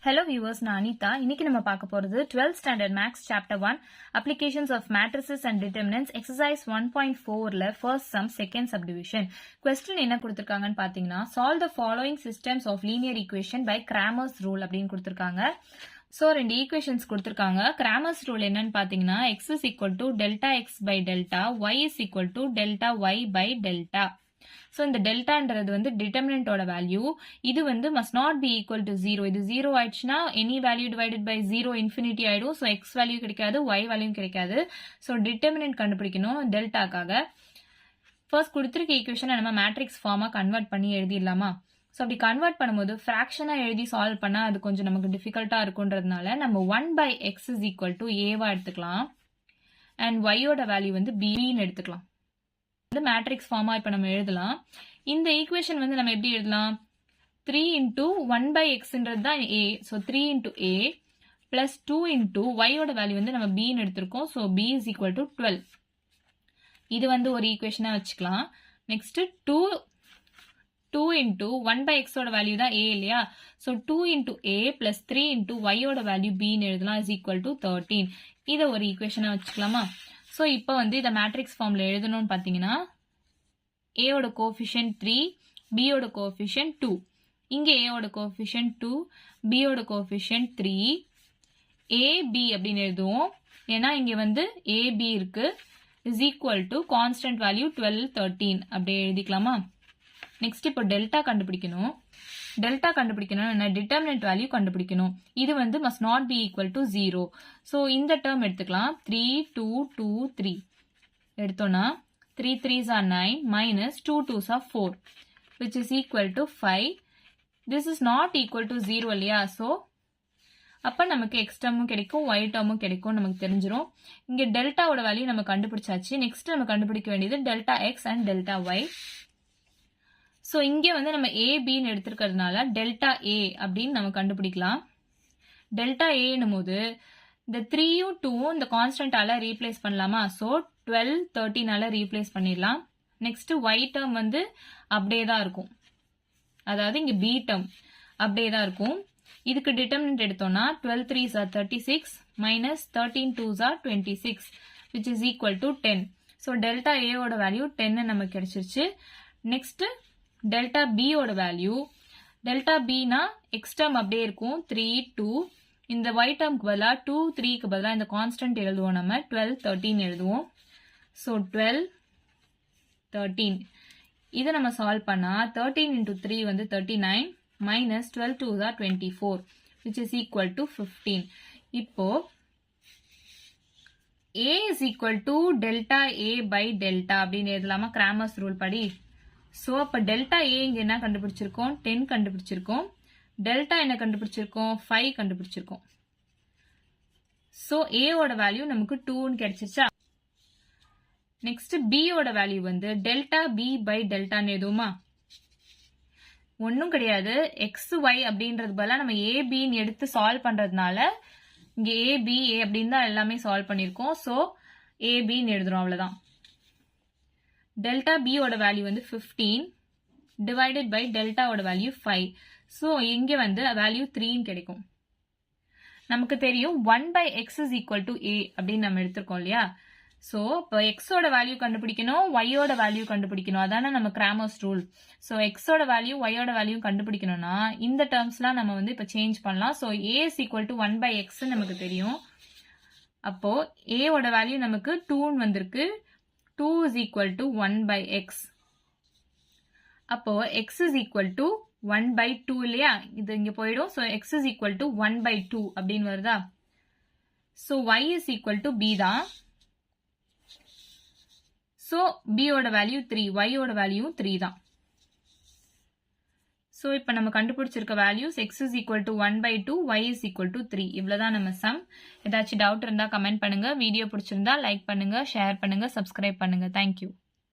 Hello viewers, நான் அனிதா. இன்னைக்கு நம்ம பார்க்க போறது 12th standard maths chapter 1 applications of matrices and determinants exercise 1.4ல first sum second subdivision. Question என்ன கொடுத்திருக்காங்கன்னு பாத்தீங்கன்னா solve the following systems of linear equation by Cramer's rule அப்படின்னு கொடுத்திருக்காங்க. So ரெண்டு ஈக்குவேஷன்ஸ் கொடுத்திருக்காங்க. Cramer's rule என்னன்னு பாத்தீங்கன்னா x is equal to delta x by delta, y is equal to delta y by delta. So இந்த டெல்டான்றது வந்து டிட்டர்மினன்ட்டோட value. இது வந்து must not be equal to 0. இது 0 ஆயிடுச்சுன்னா any value divided by 0 infinity ஆயிடும். So x வேல்யூ கிடைக்காது, y value கிடைக்காது. So determinant கண்டுபிடிக்கணும் டெல்டாக்காக. ஃபர்ஸ்ட் கொடுத்திருக்க ஈக்குவேஷனை நம்ம மேட்ரிக்ஸ் ஃபார்மா கன்வெர்ட் பண்ணி எழுதிடலாமா? ஸோ அப்படி கன்வெர்ட் பண்ணும்போது ஃப்ராக்ஷனா எழுதி சால்வ் பண்ணா அது கொஞ்சம் நமக்கு டிஃபிகல்ட்டா இருக்குன்றதுனால நம்ம 1/x is equal to a-வா எடுத்துக்கலாம். அண்ட் y-யோட வேல்யூ வந்து b-ன்னு எடுத்துக்கலாம். மேட்ரிக்ஸ் ஃபார்மா இப்ப நம்ம எழுதலாம். இந்த ஈக்குவேஷன் வந்து நம்ம எப்படி எழுதலாம்? 3 into 1/xன்றது தான் a. So 3 into a plus 2 into y-யோட வேல்யூ வந்து நம்ம b-ன்னு எடுத்திருக்கோம். So b is equal to 12. இது வந்து ஒரு ஈக்குவேஷனா வச்சுக்கலாம். நெக்ஸ்ட் 2 into 1/x-ஓட வேல்யூ தான் a இல்லையா? So 2 into a plus 3 into y-யோட வேல்யூ b-ன்னு எழுதலாம் is equal to 13. இதை ஒரு ஈக்குவேஷனா வச்சுக்கலாமா? ஸோ இப்போ வந்து இதை மேட்ரிக்ஸ் ஃபார்ம்ல எழுதணும்னு பார்த்தீங்கன்னா ஏயோட கோஃபிஷியன்ட் 3, பியோட கோஃபிஷியன்ட் 2. இங்கே ஏயோட கோஃபிஷியன்ட் 2, பியோட கோஃபிஷியன்ட் 3, ஏபி அப்படின்னு எழுதுவோம். ஏன்னா இங்கே வந்து ஏபி இருக்கு is equal to constant value 12, 13 அப்படியே எழுதிக்கலாமா? நெக்ஸ்ட் இப்போ டெல்டா கண்டுபிடிக்கணும். டெல்டா கண்டுபிடிக்கணும் டிட்டர்மினன்ட் வேல்யூ கண்டுபிடிக்கணும். இது வந்து must not be equal to 0. So இந்த டேர்ம் எடுத்துக்கலாம். 3, 2, 2, 3 எடுத்தோம்னா 3 3s are 9 minus 2 2s are 4 which is equal to 5. This is not equal to 0 இல்லையா? ஸோ அப்ப நமக்கு எக்ஸ் டேர்மும் கிடைக்கும், ஒய் டேர்மும் கிடைக்கும் நமக்கு தெரிஞ்சிடும். இங்க டெல்டாவோட வேல்யூ நம்ம கண்டுபிடிச்சாச்சு. நெக்ஸ்ட் நம்ம கண்டுபிடிக்க வேண்டியது delta X and delta Y. So இங்கே வந்து நம்ம ஏபின்னு எடுத்துருக்கிறதுனால டெல்டா ஏ அப்படின்னு நம்ம கண்டுபிடிக்கலாம். டெல்டா ஏன்னும் போது இந்த 3யும் 2வும் இந்த கான்ஸ்டன்டால ரீப்ளேஸ் பண்ணலாமா? ஸோ 12, 13ஆல ரீப்ளேஸ் பண்ணிடலாம். நெக்ஸ்ட் ஒய் டேர்ம் வந்து அப்படியே தான் இருக்கும். அதாவது இங்க பி டேர்ம் அப்படியே தான் இருக்கும். இதுக்கு டிட்டர்மினன்ட் எடுத்தோம்னா 12 3s are 36 minus 13 2s are 26 which is equal to 10. So delta ஏவோட வேல்யூ 10 நமக்கு கிடைச்சிருச்சு. நெக்ஸ்ட் டெல்டா பியோட வேல்யூ, டெல்டா பினா எக்ஸ் டேர்ம் அப்படியே இருக்கும் 3, 2. இந்த ஒய் டேர்முக்கு பதிலாக 2, 3க்கு பதிலாக இந்த கான்ஸ்டன்ட் எழுதுவோம். நம்ம 12, 13 எழுதுவோம். ஸோ 12, 13 இதை நம்ம சால்வ் பண்ணா 13 into 3 வந்து 39 minus 12 2s are 24 which is equal to 15. இப்போ a is equal to delta a by delta அப்படின்னு எழுதலாமா கிராமர்ஸ் ரூல் படி? ஸோ அப்போ டெல்டா ஏ இங்கே என்ன கண்டுபிடிச்சிருக்கோம்? 10 கண்டுபிடிச்சிருக்கோம். டெல்டா என்ன கண்டுபிடிச்சிருக்கோம்? 5 கண்டுபிடிச்சிருக்கோம். ஸோ ஏவோட வேல்யூ நமக்கு 2ன்னு கிடைச்சிருச்சா? நெக்ஸ்ட் பியோட வேல்யூ வந்து டெல்டா பி பை டெல்டான்னு எதுவுமா? ஒன்றும் கிடையாது. எக்ஸ் ஒய் அப்படின்றது பதிலாக நம்ம ஏபின்னு எடுத்து சால்வ் பண்றதுனால இங்கே ஏபி ஏ அப்படின்னு தான் எல்லாமே சால்வ் பண்ணியிருக்கோம். ஸோ ஏபின்னு எழுதுறோம், அவ்வளோதான். டெல்டா பியோட வேல்யூ வந்து 15 டிவைடட் பை டெல்டாவோட வேல்யூ 5. ஸோ இங்கே வந்து வேல்யூ 3ன்னு கிடைக்கும். நமக்கு தெரியும் 1/x is equal to a அப்படின்னு நம்ம எடுத்திருக்கோம் இல்லையா? ஸோ இப்போ எக்ஸோட வேல்யூ கண்டுபிடிக்கணும், ஒய்யோட வேல்யூ கண்டுபிடிக்கணும். அதான நம்ம கிராமர்ஸ் ரூல். ஸோ எக்ஸோட வேல்யூ ஒய்யோட வேல்யூ கண்டுபிடிக்கணும்னா இந்த டேர்ம்ஸ்லாம் நம்ம வந்து இப்போ சேஞ்ச் பண்ணலாம். So a is equal to 1/x நமக்கு தெரியும். அப்போ a ஓட வேல்யூ நமக்கு 2ன்னு வந்திருக்கு. 2 is equal to 1/x. அப்போ x is equal to 1/2 இல்லையா? இது இங்க போயிடும். so x is equal to 1/2 அப்படின்னு வருதா? so y is equal to b தான். so b ஓட வேல்யூ 3, y ஓட வேல்யூ 3 தான். so இப்ப நம்ம கண்டுபிடிச்சிருக்க values x is equal to 1/2, y is equal to 3. இவ்வளவுதான் நம்ம சம். ஏதாச்சும் டவுட் இருந்தா கமெண்ட் பண்ணுங்க. வீடியோ பிடிச்சிருந்தா லைக் பண்ணுங்க, ஷேர் பண்ணுங்க, சப்ஸ்கிரைப் பண்ணுங்க. தேங்க்யூ.